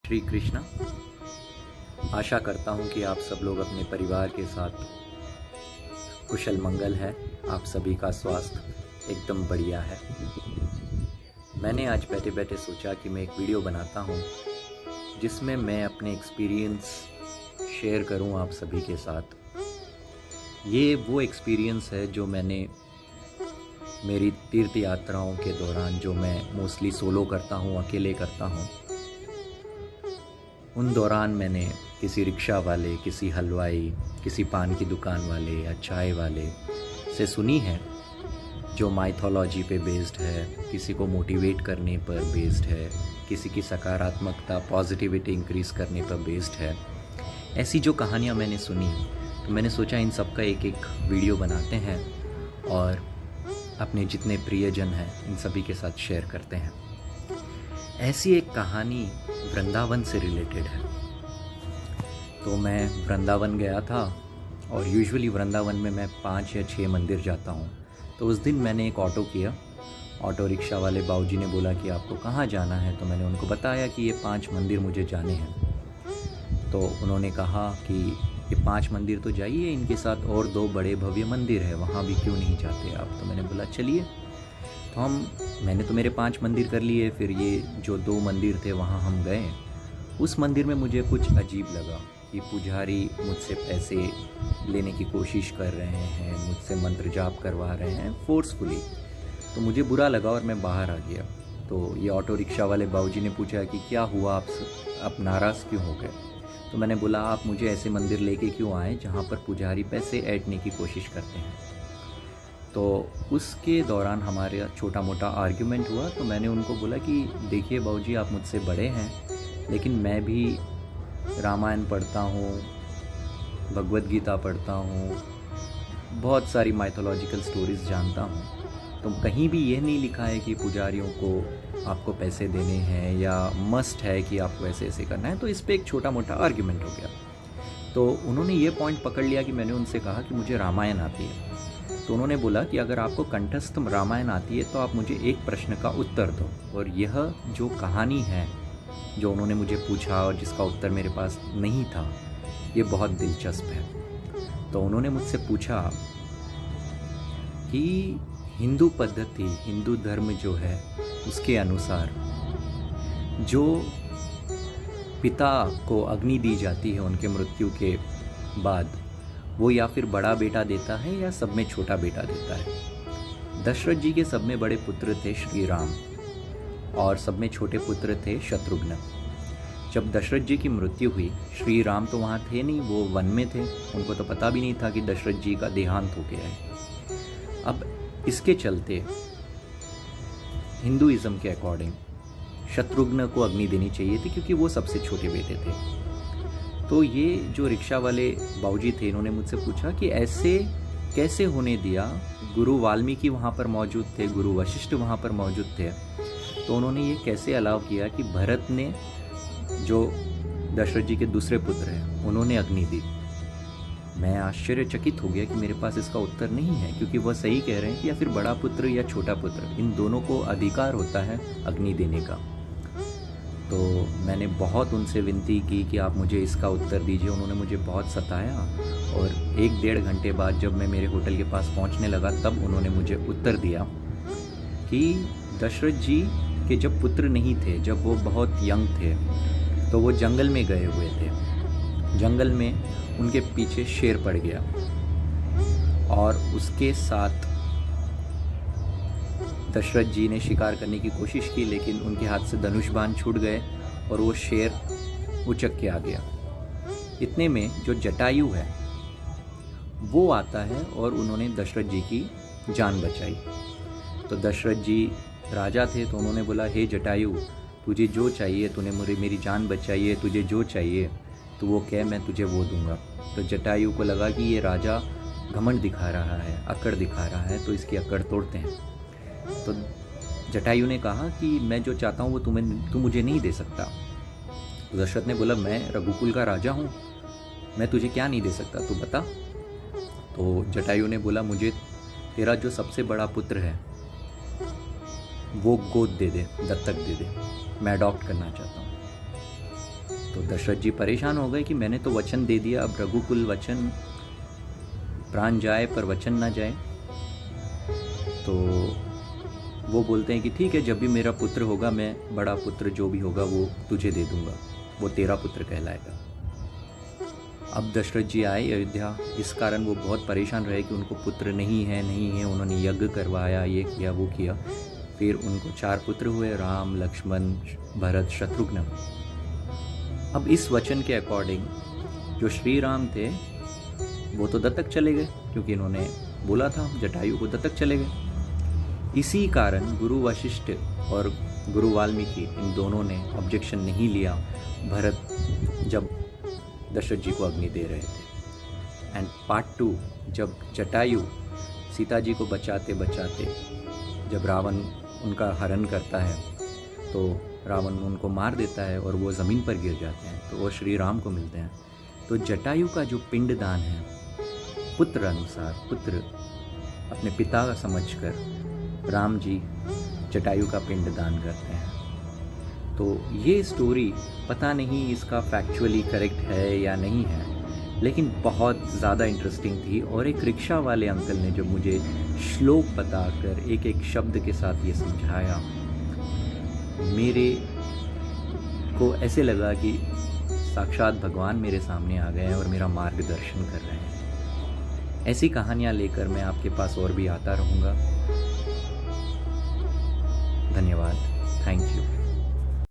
श्री कृष्णा। आशा करता हूँ कि आप सब लोग अपने परिवार के साथ कुशल मंगल है। आप सभी का स्वास्थ्य एकदम बढ़िया है। मैंने आज बैठे बैठे सोचा कि मैं एक वीडियो बनाता हूँ जिसमें मैं अपने एक्सपीरियंस शेयर करूँ आप सभी के साथ। ये वो एक्सपीरियंस है जो मैंने मेरी तीर्थ यात्राओं के दौरान, जो मैं मोस्टली सोलो करता हूँ, अकेले करता हूँ, उन दौरान मैंने किसी रिक्शा वाले, किसी हलवाई, किसी पान की दुकान वाले या चाय वाले से सुनी है, जो माइथोलॉजी पे बेस्ड है, किसी को मोटिवेट करने पर बेस्ड है, किसी की सकारात्मकता, पॉजिटिविटी इंक्रीज़ करने पर बेस्ड है। ऐसी जो कहानियाँ मैंने सुनी, तो मैंने सोचा इन सब का एक एक वीडियो बनाते हैं और अपने जितने प्रियजन हैं इन सभी के साथ शेयर करते हैं। ऐसी एक कहानी वृंदावन से रिलेटेड है। तो मैं वृंदावन गया था और यूजुअली वृंदावन में मैं 5 या 6 मंदिर जाता हूँ। तो उस दिन मैंने एक ऑटो किया। ऑटो रिक्शा वाले बाबूजी ने बोला कि आपको कहाँ जाना है, तो मैंने उनको बताया कि ये 5 मंदिर मुझे जाने हैं। तो उन्होंने कहा कि ये 5 मंदिर तो जाइए, इनके साथ और 2 बड़े भव्य मंदिर है, वहाँ भी क्यों नहीं जाते आप। तो मैंने बोला चलिए। तो मैंने तो मेरे 5 मंदिर कर लिए, फिर ये जो 2 मंदिर थे वहाँ हम गए। उस मंदिर में मुझे कुछ अजीब लगा कि पुजारी मुझसे पैसे लेने की कोशिश कर रहे हैं, मुझसे मंत्र जाप करवा रहे हैं फोर्सफुली। तो मुझे बुरा लगा और मैं बाहर आ गया। तो ये ऑटो रिक्शा वाले बाबूजी ने पूछा कि क्या हुआ, आप नाराज़ क्यों हो गए। तो मैंने बोला आप मुझे ऐसे मंदिर लेके क्यों आए जहाँ पर पुजारी पैसे ऐंठने की कोशिश करते हैं। तो उसके दौरान हमारे छोटा मोटा आर्ग्यूमेंट हुआ। तो मैंने उनको बोला कि देखिए बाबूजी, आप मुझसे बड़े हैं, लेकिन मैं भी रामायण पढ़ता हूँ, भगवद गीता पढ़ता हूँ, बहुत सारी माइथोलॉजिकल स्टोरीज़ जानता हूँ। तो कहीं भी ये नहीं लिखा है कि पुजारियों को आपको पैसे देने हैं या मस्ट है कि आपको ऐसे ऐसे करना है। तो इस पे एक छोटा मोटा आर्ग्यूमेंट हो गया। तो उन्होंने ये पॉइंट पकड़ लिया कि मैंने उनसे कहा कि मुझे रामायण आती है। तो उन्होंने बोला कि अगर आपको कंठस्थ रामायण आती है तो आप मुझे एक प्रश्न का उत्तर दो। और यह जो कहानी है जो उन्होंने मुझे पूछा और जिसका उत्तर मेरे पास नहीं था, ये बहुत दिलचस्प है। तो उन्होंने मुझसे पूछा कि हिंदू पद्धति, हिंदू धर्म जो है उसके अनुसार जो पिता को अग्नि दी जाती है उनके मृत्यु के बाद, वो या फिर बड़ा बेटा देता है या सब में छोटा बेटा देता है। दशरथ जी के सब में बड़े पुत्र थे श्री राम और सब में छोटे पुत्र थे शत्रुघ्न। जब दशरथ जी की मृत्यु हुई, श्री राम तो वहाँ थे नहीं, वो वन में थे। उनको तो पता भी नहीं था कि दशरथ जी का देहांत हो गया है। अब इसके चलते हिंदुइज्म के अकॉर्डिंग शत्रुघ्न को अग्नि देनी चाहिए थी क्योंकि वो सबसे छोटे बेटे थे। तो ये जो रिक्शा वाले बाबूजी थे, इन्होंने मुझसे पूछा कि ऐसे कैसे होने दिया। गुरु वाल्मीकि वहाँ पर मौजूद थे, गुरु वशिष्ठ वहाँ पर मौजूद थे। तो उन्होंने ये कैसे अलाउ किया कि भरत ने, जो दशरथ जी के दूसरे पुत्र हैं, उन्होंने अग्नि दी। मैं आश्चर्यचकित हो गया कि मेरे पास इसका उत्तर नहीं है, क्योंकि वह सही कह रहे हैं कि या फिर बड़ा पुत्र या छोटा पुत्र, इन दोनों को अधिकार होता है अग्नि देने का। तो मैंने बहुत उनसे विनती की कि आप मुझे इसका उत्तर दीजिए। उन्होंने मुझे बहुत सताया और 1-1.5 घंटे बाद जब मैं मेरे होटल के पास पहुंचने लगा, तब उन्होंने मुझे उत्तर दिया कि दशरथ जी के जब पुत्र नहीं थे, जब वो बहुत यंग थे, तो वो जंगल में गए हुए थे। जंगल में उनके पीछे शेर पड़ गया और उसके साथ दशरथ जी ने शिकार करने की कोशिश की, लेकिन उनके हाथ से धनुष बाण छूट गए और वो शेर उचक के आ गया। इतने में जो जटायु है वो आता है और उन्होंने दशरथ जी की जान बचाई। तो दशरथ जी राजा थे, तो उन्होंने बोला, हे जटायु, तुझे जो चाहिए, तूने मेरी जान बचाई है, तुझे जो चाहिए तो वो कह, मैं तुझे वो दूंगा। तो जटायु को लगा कि ये राजा घमंड दिखा रहा है, अकड़ दिखा रहा है, तो इसकी अकड़ तोड़ते हैं। तो जटायु ने कहा कि मैं जो चाहता हूँ वो तू मुझे नहीं दे सकता। तो दशरथ ने बोला, मैं रघुकुल का राजा हूँ, मैं तुझे क्या नहीं दे सकता, तू बता। तो जटायु ने बोला, मुझे तेरा जो सबसे बड़ा पुत्र है वो गोद दे दे, दत्तक दे दे, मैं अडॉप्ट करना चाहता हूँ। तो दशरथ जी परेशान हो गए कि मैंने तो वचन दे दिया, अब रघुकुल वचन, प्राण जाए पर वचन ना जाए। तो वो बोलते हैं कि ठीक है, जब भी मेरा पुत्र होगा, मैं बड़ा पुत्र जो भी होगा वो तुझे दे दूंगा, वो तेरा पुत्र कहलाएगा। अब दशरथ जी आए अयोध्या, इस कारण वो बहुत परेशान रहे कि उनको पुत्र नहीं है। उन्होंने यज्ञ करवाया, ये किया वो किया, फिर उनको 4 पुत्र हुए, राम, लक्ष्मण, भरत, शत्रुघ्न। अब इस वचन के अकॉर्डिंग जो श्री राम थे वो तो दत्तक चले गए, क्योंकि इन्होंने बोला था जटायु को दत्तक चले गए। इसी कारण गुरु वशिष्ठ और गुरु वाल्मीकि इन दोनों ने ऑब्जेक्शन नहीं लिया भरत जब दशरथ जी को अग्नि दे रहे थे। एंड पार्ट 2, जब जटायु सीता जी को बचाते बचाते जब रावण उनका हरण करता है तो रावण उनको मार देता है और वो ज़मीन पर गिर जाते हैं, तो वो श्री राम को मिलते हैं। तो जटायु का जो पिंडदान है, पुत्र अनुसार, पुत्र अपने पिता का समझकर राम जी जटायु का पिंडदान करते हैं। तो ये स्टोरी पता नहीं इसका फैक्चुअली करेक्ट है या नहीं है, लेकिन बहुत ज़्यादा इंटरेस्टिंग थी। और एक रिक्शा वाले अंकल ने जब मुझे श्लोक बताकर एक एक शब्द के साथ ये समझाया, मेरे को ऐसे लगा कि साक्षात भगवान मेरे सामने आ गए हैं और मेरा मार्गदर्शन कर रहे हैं। ऐसी कहानियाँ लेकर मैं आपके पास और भी आता रहूँगा। धन्यवाद, थैंक यू।